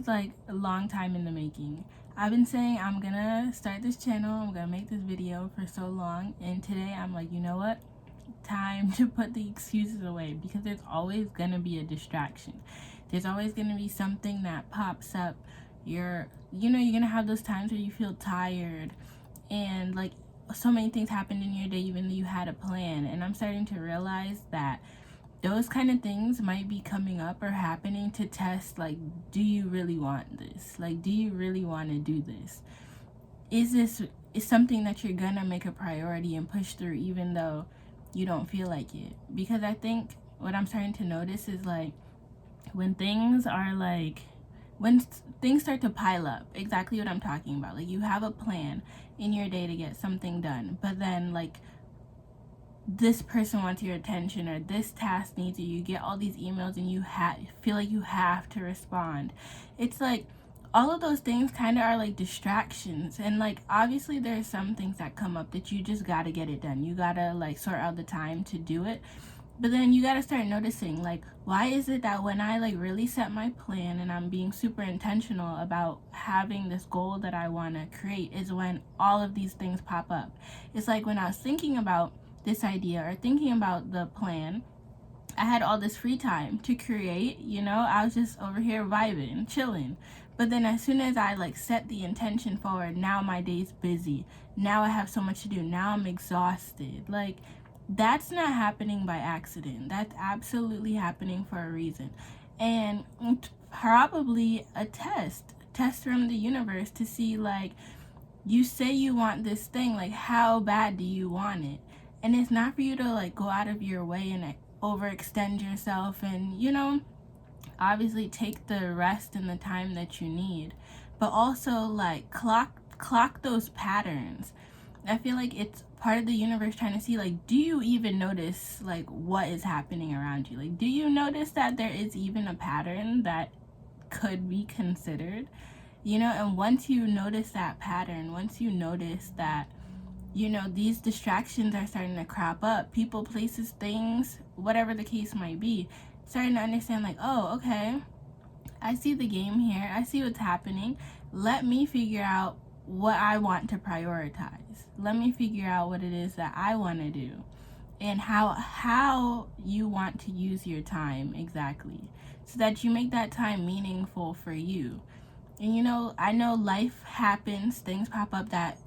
is like a long time in the making. I've been saying I'm gonna start this channel, I'm gonna make this video for so long, and today I'm like, you know what? Time to put the excuses away, because there's always gonna be a distraction. There's always gonna be something that pops up. You're gonna have those times where you feel tired and like so many things happened in your day even though you had a plan. And I'm starting to realize that those kind of things might be coming up or happening to test, like, do you really want this? Like, do you really want to do this? Is something that you're gonna make a priority and push through even though you don't feel like it? Because I think what I'm starting to notice is like when things start to pile up, exactly what I'm talking about. Like, you have a plan in your day to get something done, but then like this person wants your attention or this task needs you get all these emails and you feel like you have to respond. It's like all of those things kind of are like distractions, and like obviously there's some things that come up that you just got to get it done. You got to like sort out the time to do it. But then you got to start noticing, like, why is it that when I like really set my plan and I'm being super intentional about having this goal that I want to create, is when all of these things pop up. It's like when I was thinking about this idea or thinking about the plan, I had all this free time to create, I was just over here vibing, chilling. But then as soon as I like set the intention forward, now my day's busy. Now I have so much to do. Now I'm exhausted. Like, that's not happening by accident. That's absolutely happening for a reason. And probably a test from the universe to see, like, you say you want this thing, like, how bad do you want it? And it's not for you to like go out of your way and overextend yourself and, obviously take the rest and the time that you need, but also like clock those patterns. I feel like it's part of the universe trying to see, like, do you even notice like what is happening around you? Like, do you notice that there is even a pattern that could be considered? And once you notice that pattern, once you notice that these distractions are starting to crop up, people, places, things, whatever the case might be, starting to understand, like, oh, okay, I see the game here. I see what's happening. Let me figure out what I want to prioritize. Let me figure out what it is that I want to do and how you want to use your time exactly, so that you make that time meaningful for you. And I know life happens, things pop up that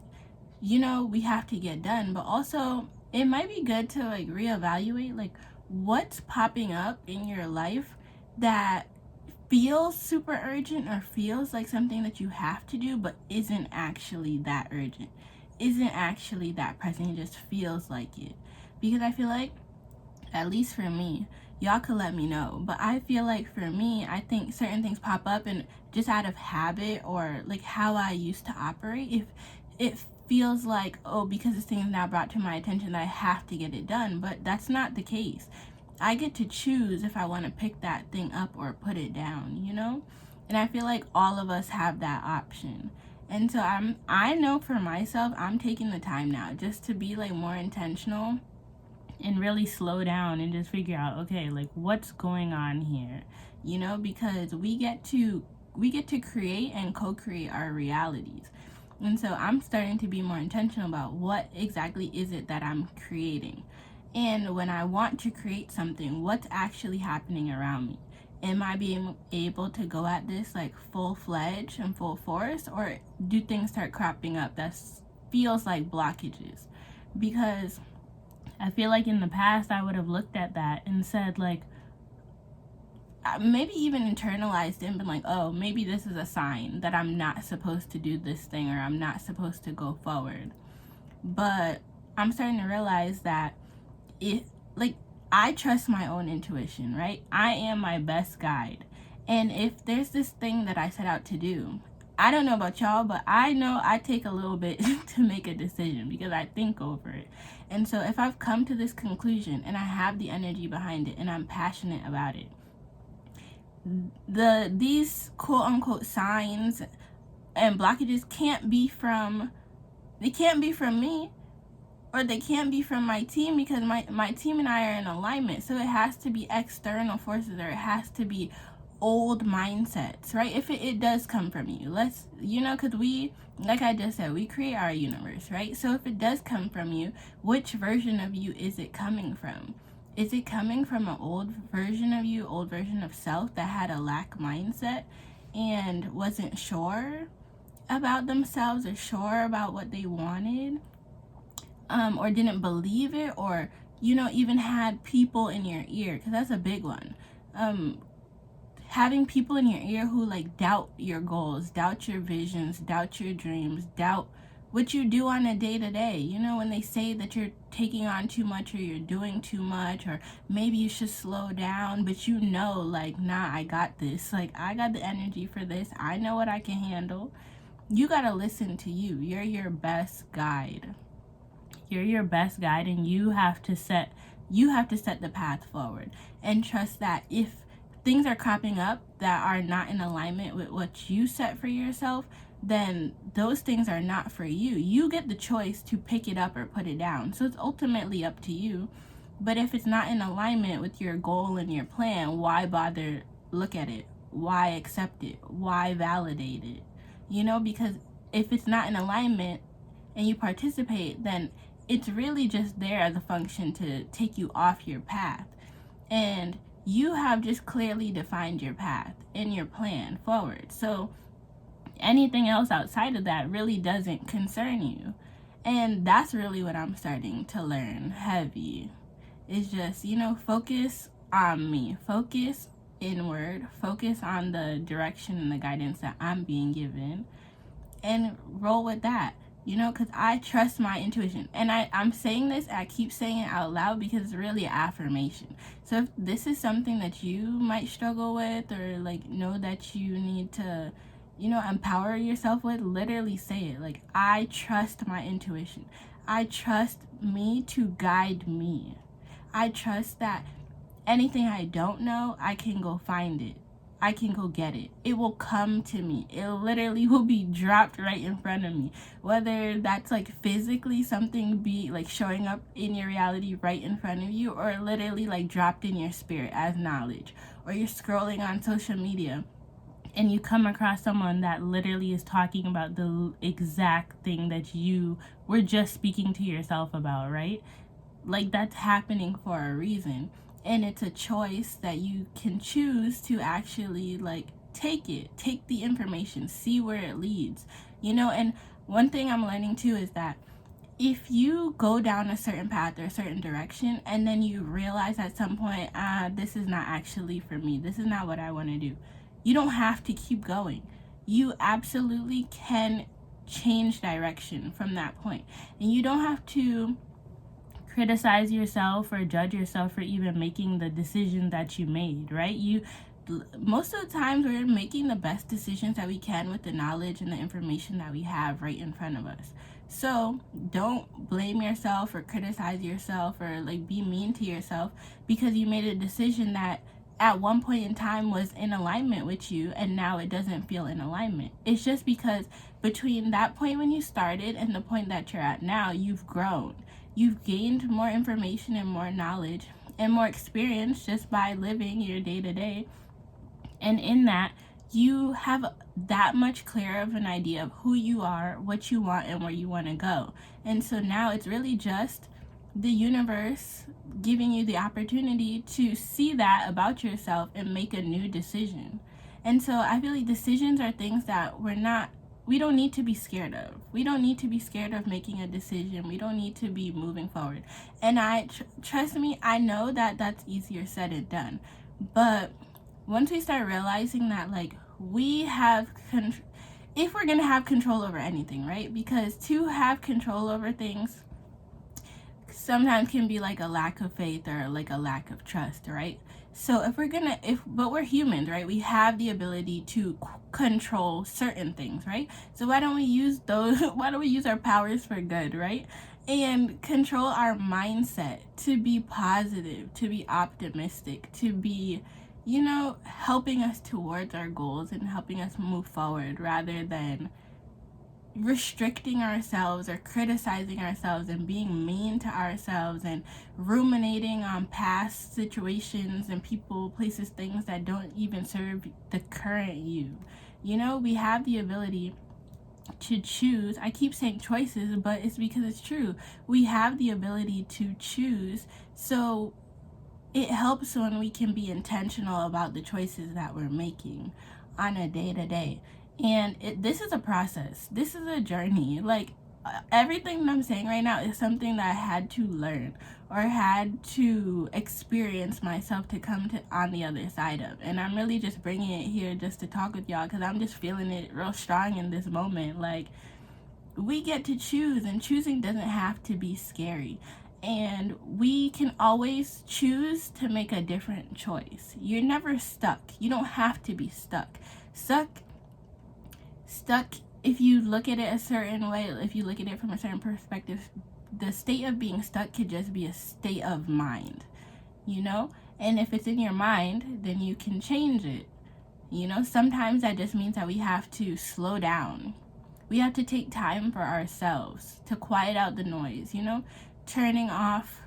we have to get done, but also it might be good to like reevaluate like what's popping up in your life that feels super urgent or feels like something that you have to do, but isn't actually that urgent, isn't actually that pressing. It just feels like it. Because I feel like, at least for me, y'all could let me know, but I feel like for me, I think certain things pop up and just out of habit or like how I used to operate, if it feels like, oh, because this thing is now brought to my attention that I have to get it done. But that's not the case. I get to choose if I want to pick that thing up or put it down, and I feel like all of us have that option. And so I know for myself, I'm taking the time now just to be like more intentional and really slow down and just figure out, okay, like, what's going on here, because we get to create and co-create our realities. And so I'm starting to be more intentional about what exactly is it that I'm creating. And when I want to create something, what's actually happening around me? Am I being able to go at this like full-fledged and full force, or do things start cropping up that feels like blockages? Because I feel like in the past I would have looked at that and said, like, maybe even internalized it and been like, oh, maybe this is a sign that I'm not supposed to do this thing or I'm not supposed to go forward. But I'm starting to realize that I trust my own intuition, right? I am my best guide. And if there's this thing that I set out to do, I don't know about y'all, but I know I take a little bit to make a decision because I think over it. And so if I've come to this conclusion and I have the energy behind it and I'm passionate about it, these quote unquote signs and blockages can't be from me, or they can't be from my team, because my team and I are in alignment. So it has to be external forces, or it has to be old mindsets, right? If it does come from you, let's, because we, like I just said, we create our universe, right? So if it does come from you, which version of you is it coming from? Is it coming from an old version of you, old version of self that had a lack mindset and wasn't sure about themselves or sure about what they wanted, or didn't believe it, or even had people in your ear, because that's a big one. Having people in your ear who like doubt your goals, doubt your visions, doubt your dreams, doubt what you do on a day-to-day. When they say that you're taking on too much or you're doing too much, or maybe you should slow down, but like, nah, I got this, like, I got the energy for this, I know what I can handle. You gotta listen to you. You're your best guide. You're your best guide, and you have to set the path forward, and trust that if things are cropping up that are not in alignment with what you set for yourself, then those things are not for you. You get the choice to pick it up or put it down. So it's ultimately up to you. But if it's not in alignment with your goal and your plan, why bother look at it? Why accept it? Why validate it? Because if it's not in alignment and you participate, then it's really just there as a function to take you off your path. And you have just clearly defined your path and your plan forward. So anything else outside of that really doesn't concern you. And that's really what I'm starting to learn heavy. It's just, focus on me. Focus inward. Focus on the direction and the guidance that I'm being given. And roll with that. Because I trust my intuition. And I'm saying this, I keep saying it out loud because it's really an affirmation. So if this is something that you might struggle with, or like know that you need to, empower yourself with, literally say it. Like, I trust my intuition. I trust me to guide me. I trust that anything I don't know, I can go find it. I can go get it. It will come to me. It literally will be dropped right in front of me. Whether that's like physically something be like showing up in your reality right in front of you, or literally like dropped in your spirit as knowledge. Or you're scrolling on social media and you come across someone that literally is talking about the exact thing that you were just speaking to yourself about, right? Like, that's happening for a reason. And it's a choice that you can choose to actually like take the information, see where it leads. And one thing I'm learning too is that if you go down a certain path or a certain direction, and then you realize at some point, this is not actually for me, this is not what I want to do, you don't have to keep going. You absolutely can change direction from that point. And you don't have to criticize yourself or judge yourself for even making the decision that you made, right? Most of the times we're making the best decisions that we can with the knowledge and the information that we have right in front of us. So don't blame yourself or criticize yourself or like be mean to yourself because you made a decision that at one point in time was in alignment with you, and now it doesn't feel in alignment. It's just because between that point when you started and the point that you're at now, you've grown. You've gained more information and more knowledge and more experience just by living your day-to-day. And in that, you have that much clearer of an idea of who you are, what you want, and where you want to go. And so now it's really just the universe giving you the opportunity to see that about yourself and make a new decision. And so I feel like decisions are things that we don't need to be scared of. We don't need to be scared of making a decision. We don't need to be moving forward. And trust me, I know that that's easier said than done. But once we start realizing that, like, we have if we're going to have control over anything, right? Because to have control over things sometimes can be like a lack of faith or like a lack of trust, right? So but we're humans, right? We have the ability to control certain things, right? So why don't we use our powers for good, right? And control our mindset to be positive, to be optimistic, to be, helping us towards our goals and helping us move forward rather than restricting ourselves or criticizing ourselves and being mean to ourselves and ruminating on past situations and people, places, things that don't even serve the current you. You know, we have the ability to choose. I keep saying choices, but it's because it's true. We have the ability to choose. So it helps when we can be intentional about the choices that we're making on a day-to-day. And this is a process. This is a journey. Like, everything that I'm saying right now is something that I had to learn or had to experience myself to come to on the other side of. And I'm really just bringing it here just to talk with y'all because I'm just feeling it real strong in this moment. Like, we get to choose, and choosing doesn't have to be scary. And we can always choose to make a different choice. You're never stuck. You don't have to be stuck. Stuck, if you look at it a certain way, if you look at it from a certain perspective, the state of being stuck could just be a state of mind, you know? And if it's in your mind, then you can change it. You know, sometimes that just means that we have to slow down. We have to take time for ourselves to quiet out the noise, you know? Turning off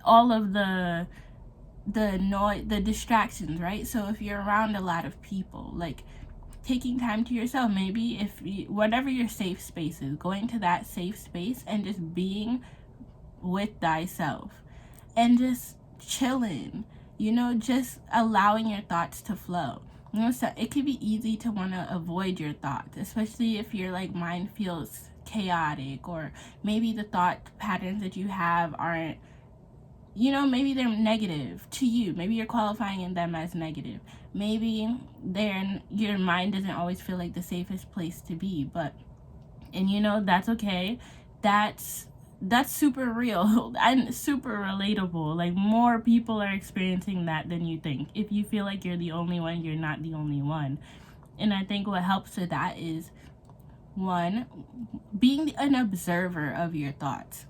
all of the noise, the distractions, right? So if you're around a lot of people, like taking time to yourself, maybe whatever your safe space is, going to that safe space and just being with thyself and just chilling, you know, just allowing your thoughts to flow. You know, so it could be easy to want to avoid your thoughts, especially if your like mind feels chaotic, or maybe the thought patterns that you have aren't, you know, maybe they're negative to you. Maybe you're qualifying them as negative. Maybe your mind doesn't always feel like the safest place to be, and you know, that's okay. That's super real and super relatable. Like, more people are experiencing that than you think. If you feel like you're the only one, you're not the only one. And I think what helps with that is, one, being an observer of your thoughts.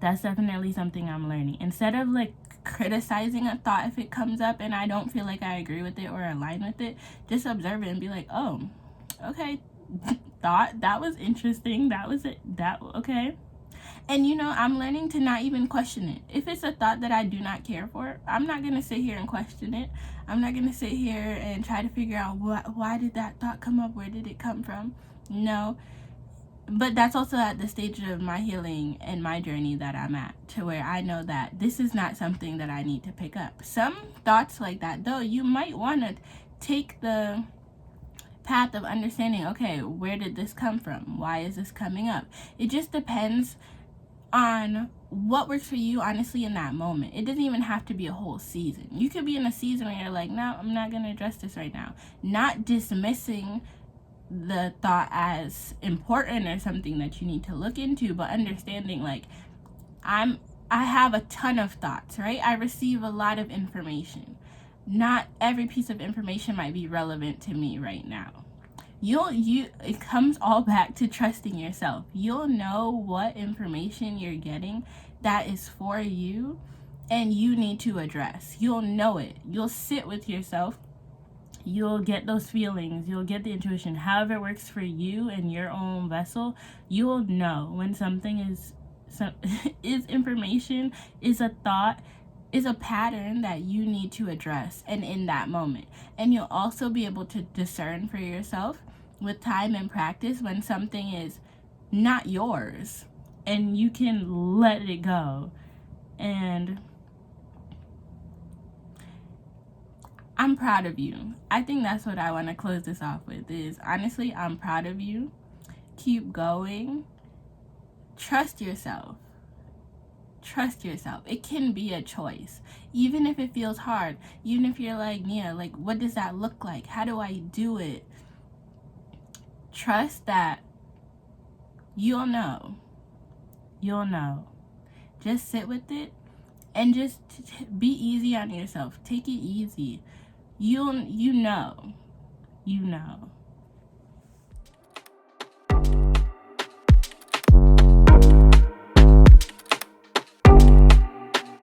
That's definitely something I'm learning. Instead of like criticizing a thought if it comes up and I don't feel like I agree with it or align with it, just observe it and be like, oh, okay, thought, that was interesting, that was it, that okay. And you know, I'm learning to not even question it. If it's a thought that I do not care for, I'm not going to sit here and question it. I'm not going to sit here and try to figure out why did that thought come up? Where did it come from? No. But that's also at the stage of my healing and my journey that I'm at, to where I know that this is not something that I need to pick up. Some thoughts like that, though, you might want to take the path of understanding, okay, where did this come from? Why is this coming up? It just depends on what works for you, honestly, in that moment. It doesn't even have to be a whole season. You could be in a season where you're like, no, I'm not going to address this right now. Not dismissing the thought as important or something that you need to look into, but understanding, like, I have a ton of thoughts, right? I receive a lot of information. Not every piece of information might be relevant to me right now. It comes all back to trusting yourself. You'll know what information you're getting that is for you and you need to address. You'll know it. You'll sit with yourself. You'll get those feelings. You'll get the intuition. However it works for you and your own vessel, you'll know when something is information, is a thought, is a pattern that you need to address, and in that moment. And you'll also be able to discern for yourself with time and practice when something is not yours, and you can let it go. And I'm proud of you. I think that's what I want to close this off with, is honestly, I'm proud of you. Keep going. Trust yourself. Trust yourself. It can be a choice. Even if it feels hard. Even if you're like, yeah, like, what does that look like? How do I do it? Trust that you'll know. You'll know. Just sit with it and just be easy on yourself. Take it easy. You know.